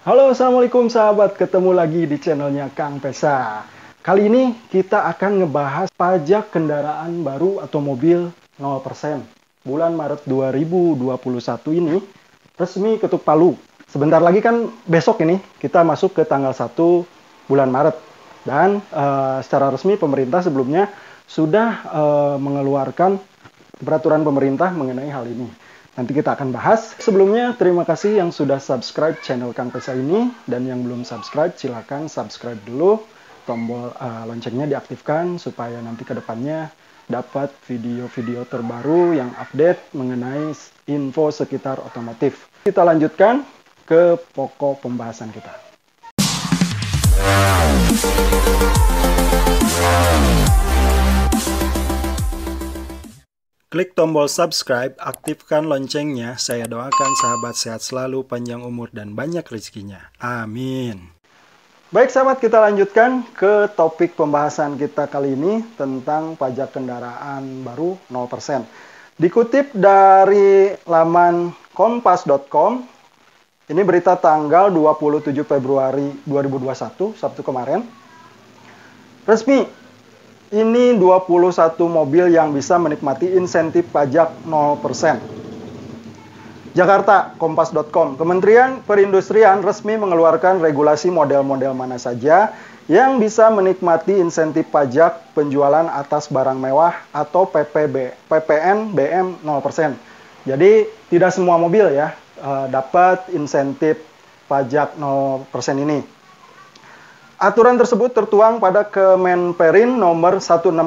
Halo, assalamualaikum sahabat. Ketemu lagi di channelnya Kang Pesa. Kali ini kita akan ngebahas pajak kendaraan baru atau mobil 0%. Bulan Maret 2021 ini resmi ketuk palu. Sebentar lagi kan besok ini kita masuk ke tanggal 1 bulan Maret. Dan secara resmi pemerintah sebelumnya sudah mengeluarkan peraturan pemerintah mengenai hal ini. Nanti kita akan bahas. Sebelumnya, terima kasih yang sudah subscribe channel Kang Pesa ini. Dan yang belum subscribe, silakan subscribe dulu. Tombol loncengnya diaktifkan supaya nanti ke depannya dapat video-video terbaru yang update mengenai info sekitar otomotif. Kita lanjutkan ke pokok pembahasan kita. Klik tombol subscribe, aktifkan loncengnya. Saya doakan sahabat sehat selalu, panjang umur, dan banyak rezekinya. Amin. Baik sahabat, kita lanjutkan ke topik pembahasan kita kali ini tentang pajak kendaraan baru 0%. Dikutip dari laman kompas.com, ini berita tanggal 27 Februari 2021, Sabtu kemarin. Resmi. Ini 21 mobil yang bisa menikmati insentif pajak 0%. Jakarta, kompas.com. Kementerian Perindustrian resmi mengeluarkan regulasi model-model mana saja yang bisa menikmati insentif pajak penjualan atas barang mewah atau PPN BM 0%. Jadi tidak semua mobil ya dapat insentif pajak 0% ini. Aturan tersebut tertuang pada Kemenperin nomor 169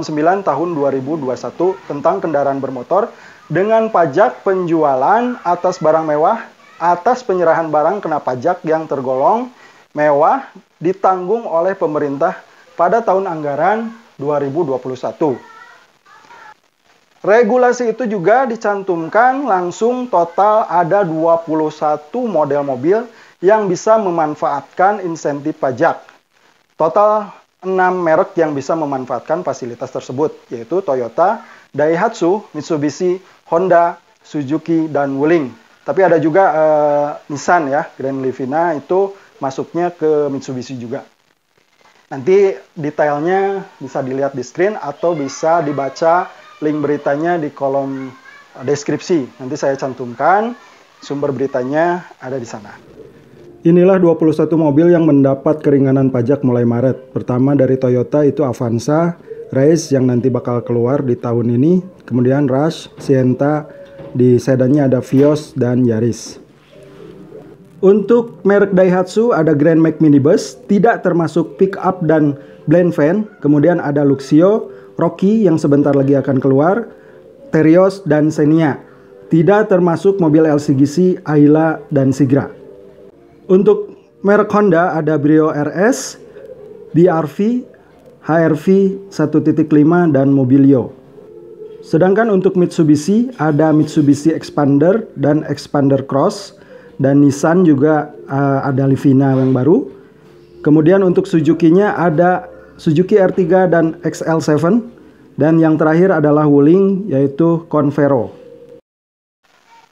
tahun 2021 tentang kendaraan bermotor dengan pajak penjualan atas barang mewah atas penyerahan barang kena pajak yang tergolong mewah ditanggung oleh pemerintah pada tahun anggaran 2021. Regulasi itu juga dicantumkan langsung total ada 21 model mobil yang bisa memanfaatkan insentif pajak. Total 6 merek yang bisa memanfaatkan fasilitas tersebut, yaitu Toyota, Daihatsu, Mitsubishi, Honda, Suzuki, dan Wuling. Tapi ada juga Nissan ya, Grand Livina itu masuknya ke Mitsubishi juga. Nanti detailnya bisa dilihat di screen atau bisa dibaca link beritanya di kolom deskripsi. Nanti saya cantumkan, sumber beritanya ada di sana. Inilah 21 mobil yang mendapat keringanan pajak mulai Maret. Pertama dari Toyota itu Avanza, Race yang nanti bakal keluar di tahun ini. Kemudian Rush, Sienta, di sedannya ada Vios dan Yaris. Untuk merek Daihatsu ada Grand Max Minibus, tidak termasuk pick-up dan blend van. Kemudian ada Luxio, Rocky yang sebentar lagi akan keluar, Terios dan Xenia. Tidak termasuk mobil LCGC, Ayla dan Sigra. Untuk merek Honda ada Brio RS, BRV, HRV 1.5 dan Mobilio. Sedangkan untuk Mitsubishi ada Mitsubishi Expander dan Expander Cross, dan Nissan juga ada Livina yang baru. Kemudian untuk Suzuki-nya ada Suzuki R3 dan XL7, dan yang terakhir adalah Wuling yaitu Convero.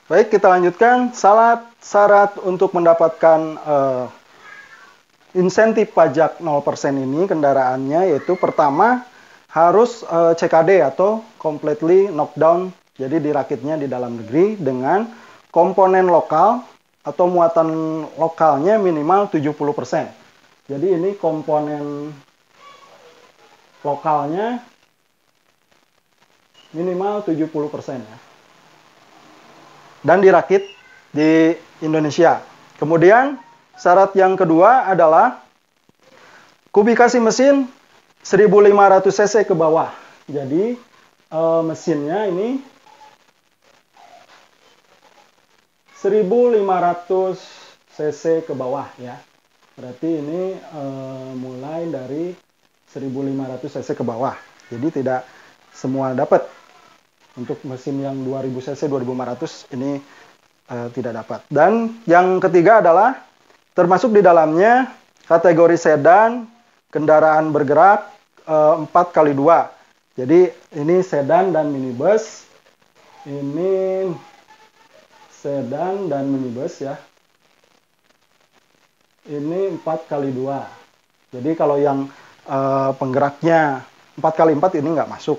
Baik, kita lanjutkan. Syarat untuk mendapatkan insentif pajak 0% ini kendaraannya yaitu pertama harus CKD atau completely knockdown. Jadi dirakitnya di dalam negeri dengan komponen lokal atau muatan lokalnya minimal 70%. Jadi ini komponen lokalnya minimal 70% ya. Dan dirakit di Indonesia. Kemudian syarat yang kedua adalah kubikasi mesin 1500 cc ke bawah. Jadi mesinnya ini 1500 cc ke bawah ya. Berarti ini mulai dari 1500 cc ke bawah. Jadi tidak semua dapat. Untuk mesin yang 2000 cc 2500 ini tidak dapat. Dan yang ketiga adalah termasuk di dalamnya kategori sedan, kendaraan bergerak 4x2. Jadi ini sedan dan minibus. Ini sedan dan minibus ya. ini 4 kali 2. Jadi kalau yang penggeraknya 4 kali 4 ini nggak masuk.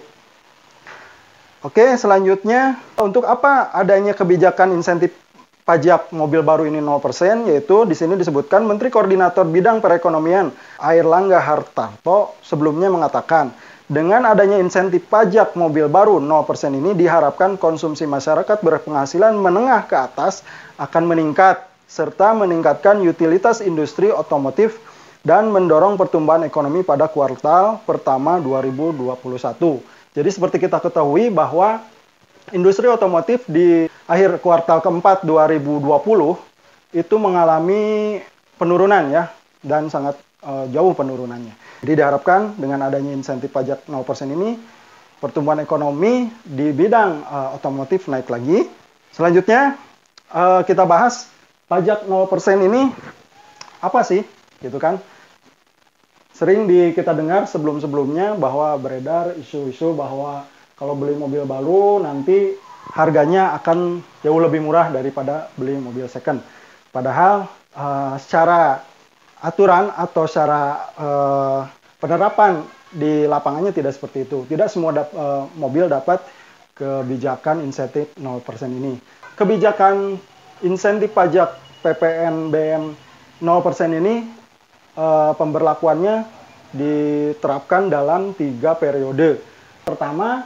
Oke, selanjutnya untuk apa adanya kebijakan insentif pajak mobil baru ini 0%, yaitu di sini disebutkan Menteri Koordinator Bidang Perekonomian Airlangga Hartarto sebelumnya mengatakan, dengan adanya insentif pajak mobil baru 0% ini diharapkan konsumsi masyarakat berpenghasilan menengah ke atas akan meningkat serta meningkatkan utilitas industri otomotif dan mendorong pertumbuhan ekonomi pada kuartal pertama 2021. Jadi seperti kita ketahui bahwa industri otomotif di akhir kuartal keempat 2020 itu mengalami penurunan ya, dan sangat jauh penurunannya. Jadi diharapkan dengan adanya insentif pajak 0% ini, pertumbuhan ekonomi di bidang otomotif naik lagi. Selanjutnya kita bahas pajak 0% ini apa sih, gitu kan? Sering kita dengar sebelum-sebelumnya bahwa beredar isu-isu bahwa kalau beli mobil baru nanti harganya akan jauh lebih murah daripada beli mobil second. Padahal secara aturan atau secara penerapan di lapangannya tidak seperti itu. Tidak semua mobil dapat kebijakan insentif 0% ini. Kebijakan insentif pajak PPNBM 0% ini pemberlakuannya diterapkan dalam 3 periode. Pertama,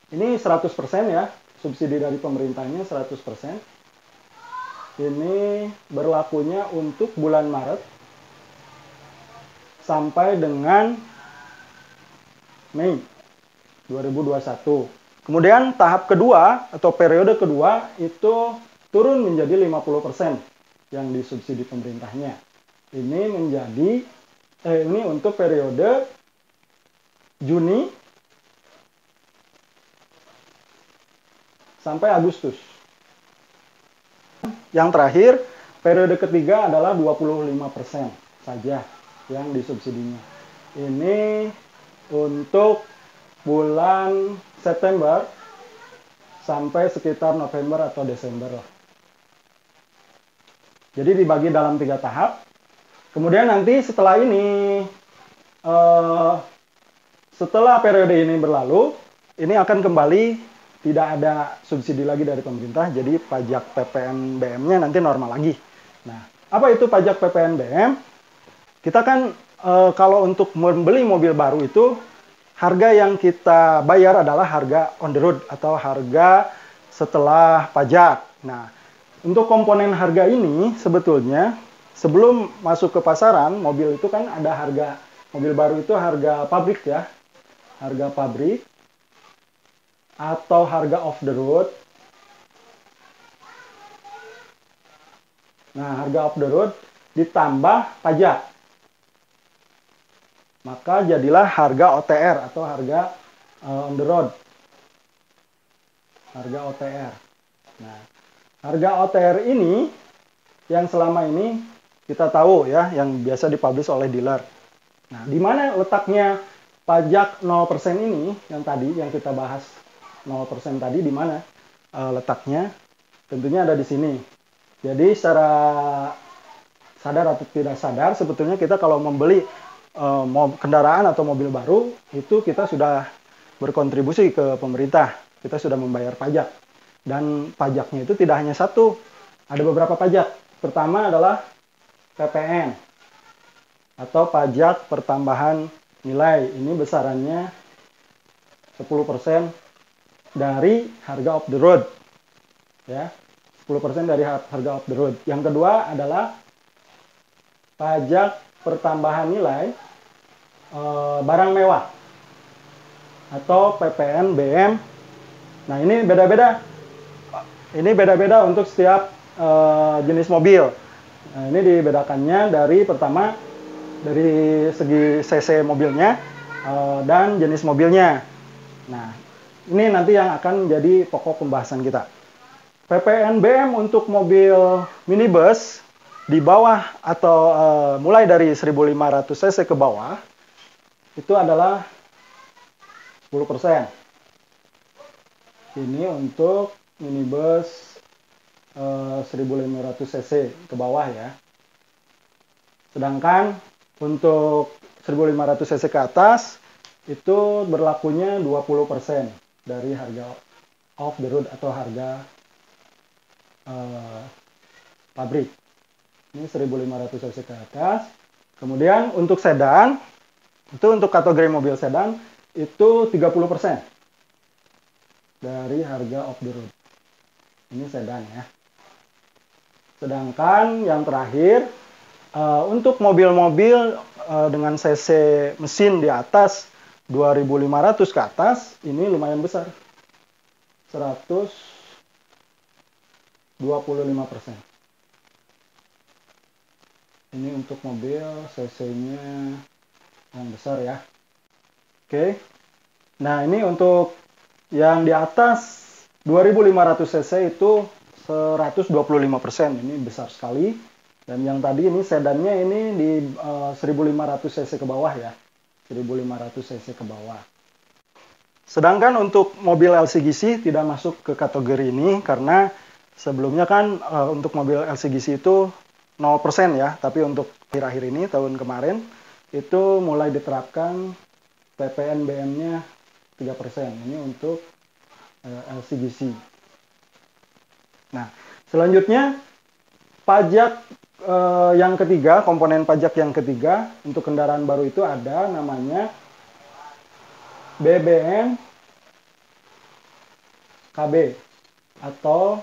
ini 100% ya, subsidi dari pemerintahnya 100%. Ini berlakunya untuk bulan Maret sampai dengan Mei 2021. Kemudian tahap kedua atau periode kedua itu turun menjadi 50% yang disubsidi pemerintahnya. Ini untuk periode Juni sampai Agustus. Yang terakhir, periode ketiga adalah 25% saja yang disubsidinya. Ini untuk bulan September sampai sekitar November atau Desember lah. Jadi dibagi dalam 3 tahap. Kemudian nanti setelah ini, setelah periode ini berlalu, ini akan kembali tidak ada subsidi lagi dari pemerintah, jadi pajak PPNBM-nya nanti normal lagi. Nah, apa itu pajak PPNBM? Kita kan kalau untuk membeli mobil baru itu, harga yang kita bayar adalah harga on the road atau harga setelah pajak. Nah, untuk komponen harga ini sebetulnya sebelum masuk ke pasaran, mobil itu kan ada harga, mobil baru itu harga pabrik ya, harga pabrik atau harga off the road. Nah, harga off the road ditambah pajak. Maka jadilah harga OTR atau harga on the road. Harga OTR. Nah, harga OTR ini yang selama ini kita tahu ya, yang biasa dipublish oleh dealer. Nah, di mana letaknya pajak 0% ini yang tadi yang kita bahas 0% tadi, di mana letaknya? Tentunya ada di sini. Jadi secara sadar atau tidak sadar, sebetulnya kita kalau membeli kendaraan atau mobil baru itu kita sudah berkontribusi ke pemerintah. Kita sudah membayar pajak. Dan pajaknya itu tidak hanya satu, ada beberapa pajak. Pertama adalah PPN atau pajak pertambahan nilai. Ini besarannya 10% dari harga off the road. Ya, 10% dari harga off the road. Yang kedua adalah pajak pertambahan nilai barang mewah atau PPNBM. Nah, ini beda-beda. Ini beda-beda untuk setiap jenis mobil. Nah, ini dibedakannya dari pertama dari segi cc mobilnya dan jenis mobilnya. Nah, ini nanti yang akan menjadi pokok pembahasan kita. PPNBM untuk mobil minibus di bawah atau mulai dari 1.500 cc ke bawah itu adalah 10%. Ini untuk minibus 1.500 cc ke bawah ya. Sedangkan untuk 1500 cc ke atas itu berlakunya 20% dari harga off the road atau harga pabrik. Ini 1500 cc ke atas. Kemudian untuk sedan, itu untuk kategori mobil sedan itu 30% dari harga off the road. Ini sedan ya. Sedangkan yang terakhir untuk mobil-mobil dengan cc mesin di atas 2500 ke atas, ini lumayan besar. 125%. Ini untuk mobil cc-nya yang besar ya. Oke. Nah, ini untuk yang di atas 2500 cc itu 125%. Ini besar sekali. Dan yang tadi ini sedannya ini di 1500 cc ke bawah ya. 1500 cc ke bawah. Sedangkan untuk mobil LCGC tidak masuk ke kategori ini karena sebelumnya kan untuk mobil LCGC itu 0% ya, tapi untuk akhir-akhir ini tahun kemarin itu mulai diterapkan PPNBM-nya 3%. Ini untuk LCGC. Nah, selanjutnya pajak yang ketiga, komponen pajak yang ketiga untuk kendaraan baru itu ada namanya BBN KB atau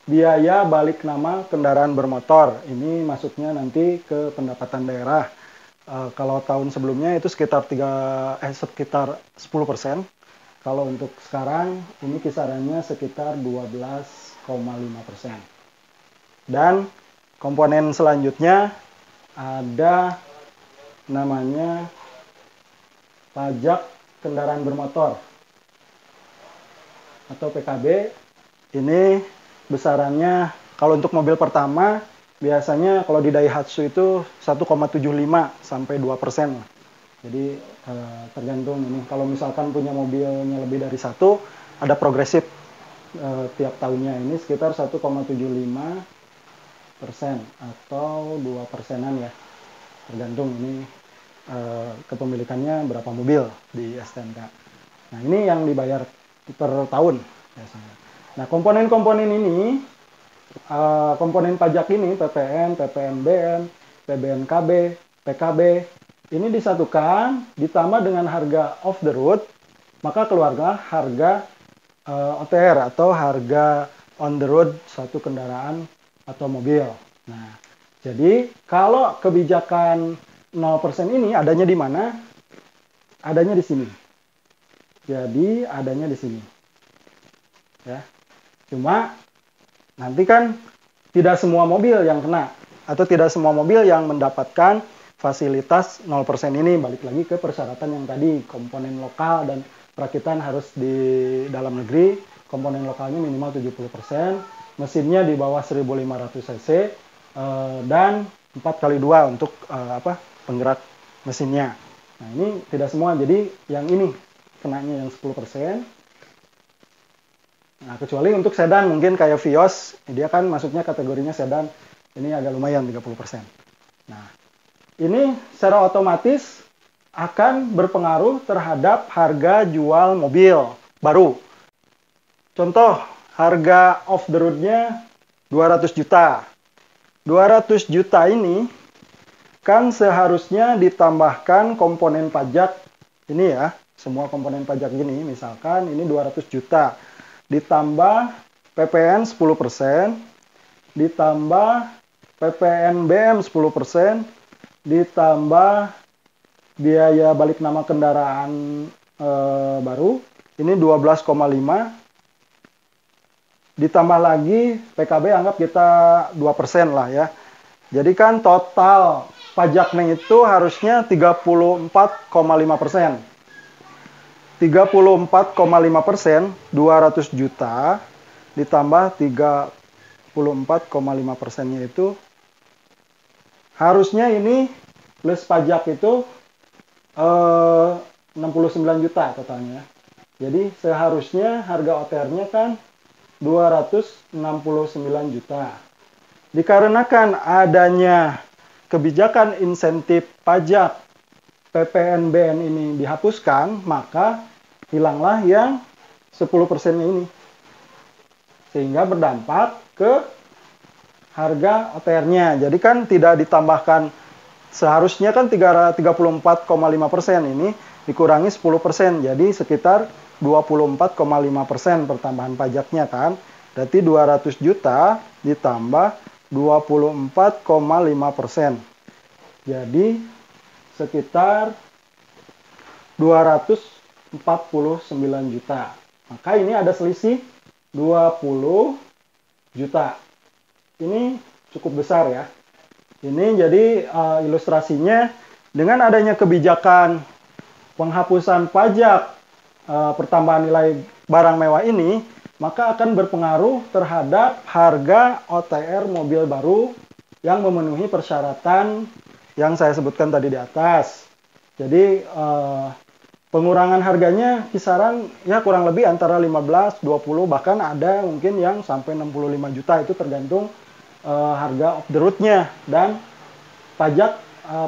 biaya balik nama kendaraan bermotor. Ini masuknya nanti ke pendapatan daerah. Kalau tahun sebelumnya itu sekitar 10%. Kalau untuk sekarang ini kisarannya sekitar 12,5%. Dan komponen selanjutnya ada namanya pajak kendaraan bermotor atau PKB. Ini besarannya kalau untuk mobil pertama biasanya kalau di Daihatsu itu 1,75 sampai 2%. Jadi tergantung ini. Kalau misalkan punya mobilnya lebih dari satu, ada progresif tiap tahunnya. Ini sekitar 1,75% atau 2%-an ya. Tergantung ini kepemilikannya berapa mobil di STNK. Nah, ini yang dibayar per tahun biasanya. Nah, komponen-komponen ini, komponen pajak ini, PPN, PPNBM, PBNKB, PKB, ini disatukan, ditambah dengan harga off the road, maka keluarlah harga OTR atau harga on the road suatu kendaraan atau mobil. Nah, jadi kalau kebijakan 0% ini adanya di mana? Adanya di sini. Jadi adanya di sini. Ya. Cuma nanti kan tidak semua mobil yang kena atau tidak semua mobil yang mendapatkan fasilitas 0% ini. Balik lagi ke persyaratan yang tadi, komponen lokal dan perakitan harus di dalam negeri, komponen lokalnya minimal 70%, mesinnya di bawah 1500 cc dan 4x2 untuk penggerak mesinnya. Nah, ini tidak semua, jadi yang ini kenanya yang 10%. Nah, kecuali untuk sedan mungkin kayak Vios, dia kan masuknya kategorinya sedan, ini agak lumayan 30%. Nah, ini secara otomatis akan berpengaruh terhadap harga jual mobil baru. Contoh, harga off the road-nya 200 juta. 200 juta ini kan seharusnya ditambahkan komponen pajak ini ya, semua komponen pajak gini, misalkan ini 200 juta, ditambah PPN 10%, ditambah PPNBM 10%, ditambah biaya balik nama kendaraan baru, ini 12,5, ditambah lagi PKB anggap kita 2% lah ya. Jadi kan total pajaknya itu harusnya 34,5%. 34,5%, 200 juta, ditambah 34,5%-nya itu, harusnya ini plus pajak itu 69 juta totalnya. Jadi seharusnya harga OTR-nya kan 269 juta. Dikarenakan adanya kebijakan insentif pajak PPNBM ini dihapuskan, maka hilanglah yang 10%-nya ini. Sehingga berdampak ke harga OTR-nya. Jadi kan tidak ditambahkan, seharusnya kan 34,5%, ini dikurangi 10%. Jadi sekitar 24,5% pertambahan pajaknya kan. Berarti 200 juta ditambah 24,5%. Jadi sekitar 249 juta. Maka ini ada selisih 20 juta. Ini cukup besar ya. Ini jadi ilustrasinya dengan adanya kebijakan penghapusan pajak pertambahan nilai barang mewah ini, maka akan berpengaruh terhadap harga OTR mobil baru yang memenuhi persyaratan yang saya sebutkan tadi di atas. Jadi pengurangan harganya kisaran ya kurang lebih antara 15, 20, bahkan ada mungkin yang sampai 65 juta, itu tergantung harga off the road-nya dan pajak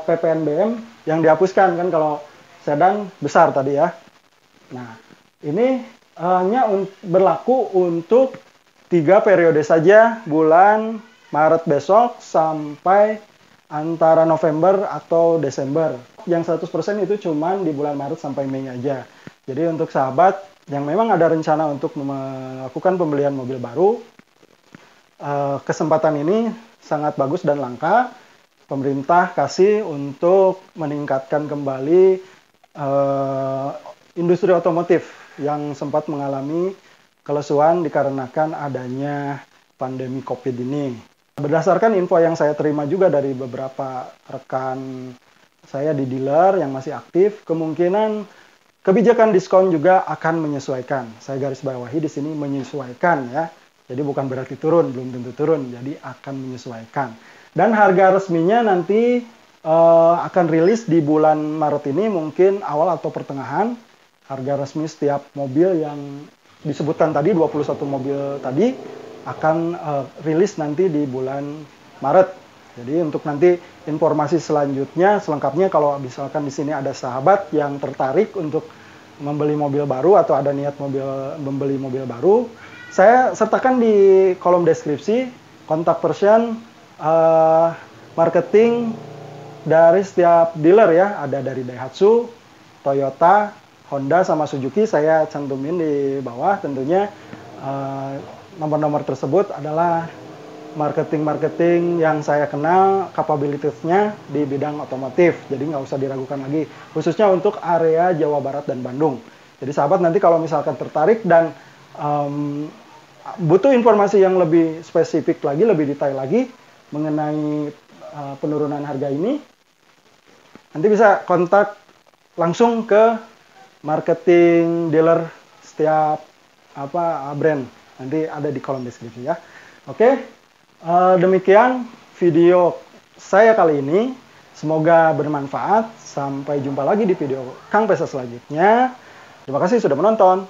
PPNBM yang dihapuskan kan kalau sedan besar tadi ya. Nah, ini hanya berlaku untuk 3 periode saja, bulan Maret besok sampai antara November atau Desember. Yang 100% itu cuma di bulan Maret sampai Mei aja. Jadi untuk sahabat yang memang ada rencana untuk melakukan pembelian mobil baru, kesempatan ini sangat bagus dan langka. Pemerintah kasih untuk meningkatkan kembali industri otomotif yang sempat mengalami kelesuan dikarenakan adanya pandemi COVID ini. Berdasarkan info yang saya terima juga dari beberapa rekan saya di dealer yang masih aktif, kemungkinan kebijakan diskon juga akan menyesuaikan. Saya garis bawahi di sini menyesuaikan ya. Jadi bukan berarti turun, belum tentu turun, jadi akan menyesuaikan. Dan harga resminya nanti akan rilis di bulan Maret ini, mungkin awal atau pertengahan. Harga resmi setiap mobil yang disebutkan tadi, 21 mobil tadi, akan rilis nanti di bulan Maret. Jadi untuk nanti informasi selanjutnya, selengkapnya kalau misalkan di sini ada sahabat yang tertarik untuk membeli mobil baru atau ada niat membeli mobil baru, saya sertakan di kolom deskripsi kontak person marketing dari setiap dealer ya, ada dari Daihatsu, Toyota, Honda sama Suzuki, saya cantumin di bawah. Tentunya nomor-nomor tersebut adalah marketing yang saya kenal kapabilitasnya di bidang otomotif, jadi nggak usah diragukan lagi, khususnya untuk area Jawa Barat dan Bandung. Jadi sahabat nanti kalau misalkan tertarik dan butuh informasi yang lebih spesifik lagi, lebih detail lagi mengenai penurunan harga ini, nanti bisa kontak langsung ke marketing dealer setiap brand, nanti ada di kolom deskripsi ya. Oke, demikian video saya kali ini, semoga bermanfaat. Sampai jumpa lagi di video Kang Pesa selanjutnya. Terima kasih sudah menonton.